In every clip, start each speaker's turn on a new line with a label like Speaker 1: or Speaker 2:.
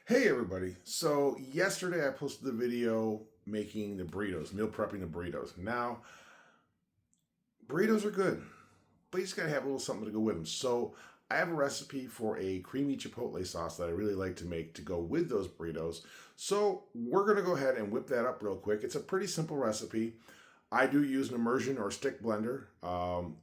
Speaker 1: Hey everybody, so yesterday I posted the video making the burritos, meal prepping the burritos. Now, burritos are good, but you just gotta have a little something to go with them. So I have a recipe for a creamy Chipotle sauce that I really like to make to go with those burritos. So we're gonna go ahead and whip that up real quick. It's a pretty simple recipe. I do use an immersion or stick blender.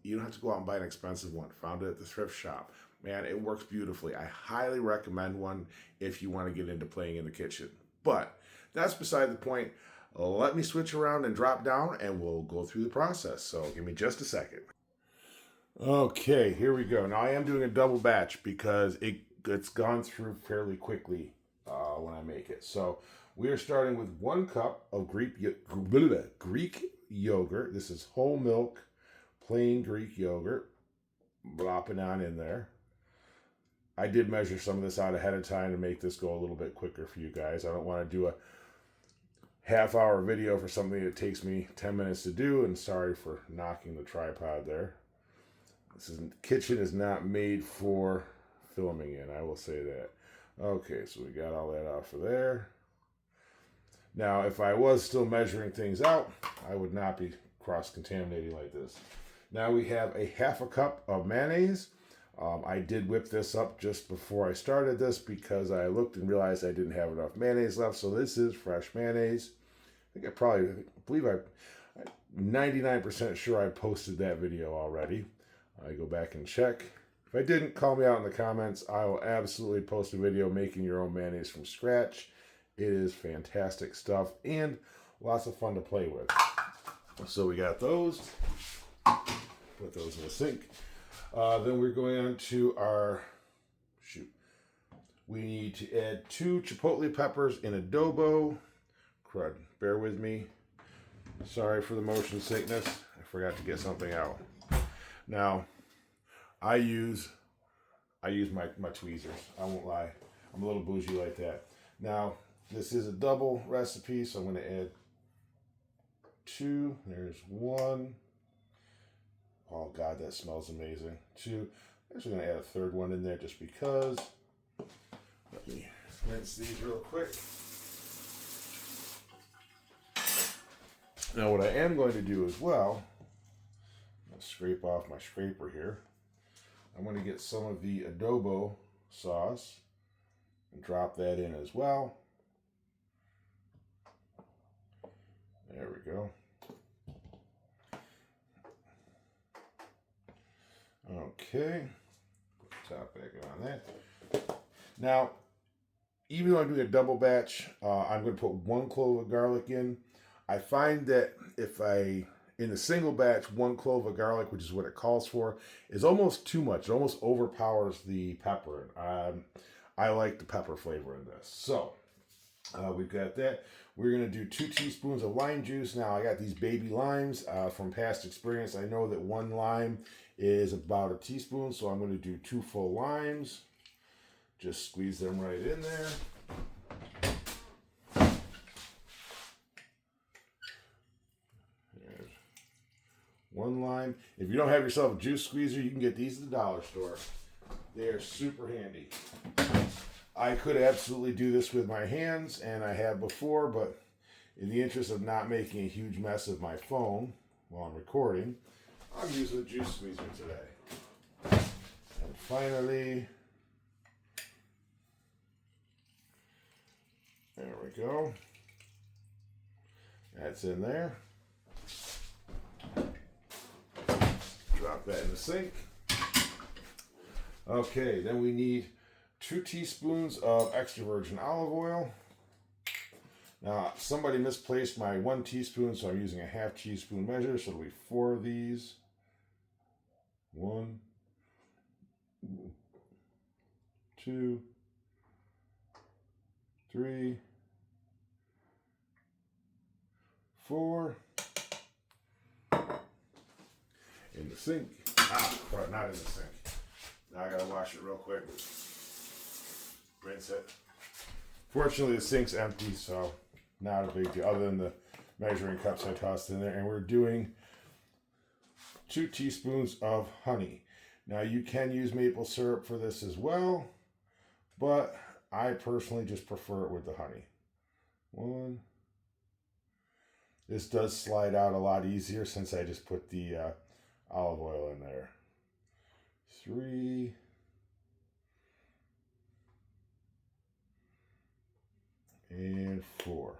Speaker 1: You don't have to go out and buy an expensive one. Found it at the thrift shop. Man, it works beautifully. I highly recommend one if you want to get into playing in the kitchen. But that's beside the point. Let me switch around and drop down and we'll go through the process. So give me just a second. Okay, here we go. Now I am doing a double batch because it's gone through fairly quickly when I make it. So we are starting with 1 cup of Greek yogurt. This is whole milk, plain Greek yogurt. Blopping on in there. I did measure some of this out ahead of time to make this go a little bit quicker for you guys. I don't want to do a half-hour video for something that takes me 10 minutes to do, and sorry for knocking the tripod there. Kitchen is not made for filming in, I will say that. Okay, so we got all that off of there. Now, if I was still measuring things out, I would not be cross-contaminating like this. Now we have a 1/2 cup of mayonnaise. I did whip this up just before I started this because I looked and realized I didn't have enough mayonnaise left. So this is fresh mayonnaise. I believe I'm 99% sure I posted that video already. I go back and check. If I didn't, call me out in the comments. I will absolutely post a video making your own mayonnaise from scratch. It is fantastic stuff and lots of fun to play with. So we got those. Put those in the sink. Then we're going on to we need to add 2 chipotle peppers in adobo. Crud, bear with me. Sorry for the motion sickness. I forgot to get something out. Now, I use my tweezers. I won't lie. I'm a little bougie like that. Now, this is a double recipe, so I'm going to add 2. There's 1. Oh God, that smells amazing. 2. I'm actually going to add a 3rd one in there just because. Let me rinse these real quick. Now what I am going to do as well, I'm going to scrape off my scraper here. I'm going to get some of the adobo sauce and drop that in as well. There we go. Okay, put the top back on that. Now, even though I'm doing a double batch, I'm going to put 1 clove of garlic in. I find that in a single batch, 1 clove of garlic, which is what it calls for, is almost too much. It almost overpowers the pepper. I like the pepper flavor in this. So, we've got that. We're going to do 2 teaspoons of lime juice. Now, I got these baby limes from past experience. I know that 1 lime is about a teaspoon, so I'm going to do 2 full limes. Just squeeze them right in there. There's 1 lime. If you don't have yourself a juice squeezer, you can get these at the dollar store. They are super handy. I could absolutely do this with my hands, and I have before, but in the interest of not making a huge mess of my phone while I'm recording, I'm using the juice squeezer today. And finally, there we go. That's in there. Drop that in the sink. Okay, then we need 2 teaspoons of extra virgin olive oil. Now, somebody misplaced my 1 teaspoon, so I'm using a 1/2 teaspoon measure, so it'll be 4 of these. 1, 2, 3, 4. In the sink. Not in the sink. Now I gotta wash it real quick. Rinse it. Fortunately, the sink's empty, so not a big deal, other than the measuring cups I tossed in there. And we're doing 2 teaspoons of honey. Now, you can use maple syrup for this as well, but I personally just prefer it with the honey. 1. This does slide out a lot easier since I just put the olive oil in there. 3. And 4.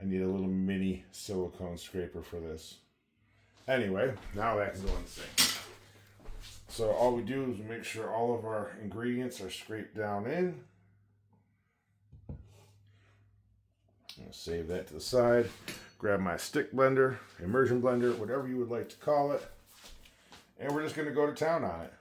Speaker 1: I need a little mini silicone scraper for this. Anyway, now that can go in the sink. So all we do is make sure all of our ingredients are scraped down in. I'm going to save that to the side. Grab my stick blender, immersion blender, whatever you would like to call it. And we're just going to go to town on it.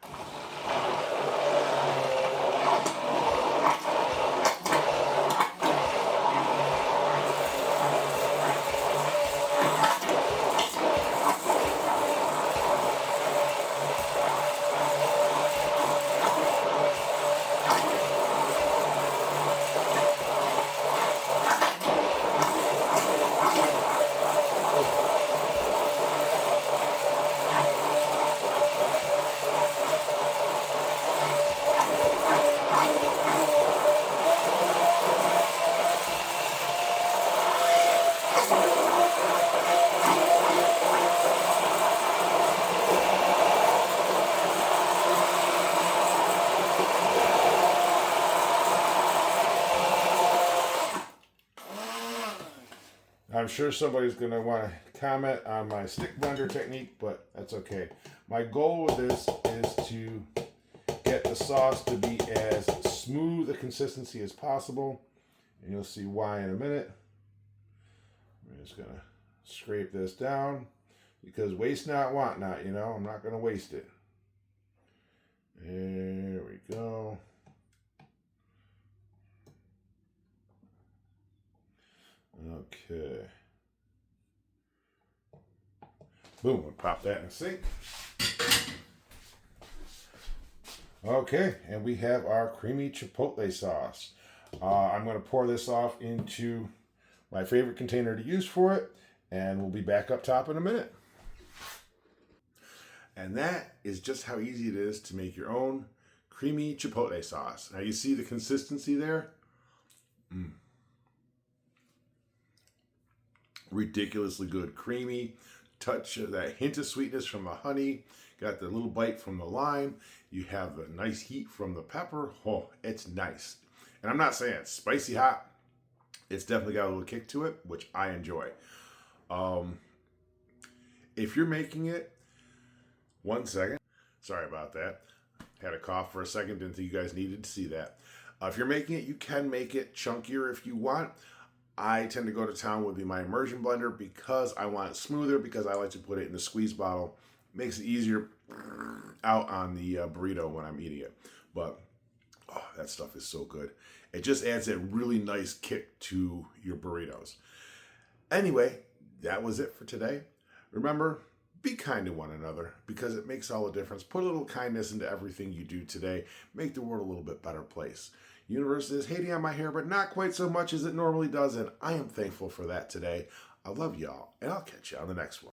Speaker 1: I'm sure somebody's going to want to comment on my stick blender technique, but that's okay. My goal with this is to get the sauce to be as smooth a consistency as possible. And you'll see why in a minute. I'm just going to scrape this down because waste not, want not, you know. I'm not going to waste it. There we go. Okay. Boom, we'll pop that in the sink. Okay, and we have our creamy chipotle sauce. I'm going to pour this off into my favorite container to use for it, and we'll be back up top in a minute. And that is just how easy it is to make your own creamy chipotle sauce. Now you see the consistency there? Ridiculously good, creamy, touch of that hint of sweetness from the honey, got the little bite from the lime, you have the nice heat from the pepper. Oh, it's nice. And I'm not saying it's spicy hot, it's definitely got a little kick to it, which I enjoy. If you're making it, 1 second, sorry about that, had a cough for a second, didn't think you guys needed to see that. If you're making it, you can make it chunkier if you want. I tend to go to town with my immersion blender because I want it smoother, because I like to put it in the squeeze bottle. Makes it easier out on the burrito when I'm eating it. But, oh, that stuff is so good. It just adds a really nice kick to your burritos. Anyway, that was it for today. Remember, be kind to one another because it makes all the difference. Put a little kindness into everything you do today. Make the world a little bit better place. Universe is hating on my hair, but not quite so much as it normally does, and I am thankful for that today. I love y'all, and I'll catch you on the next one.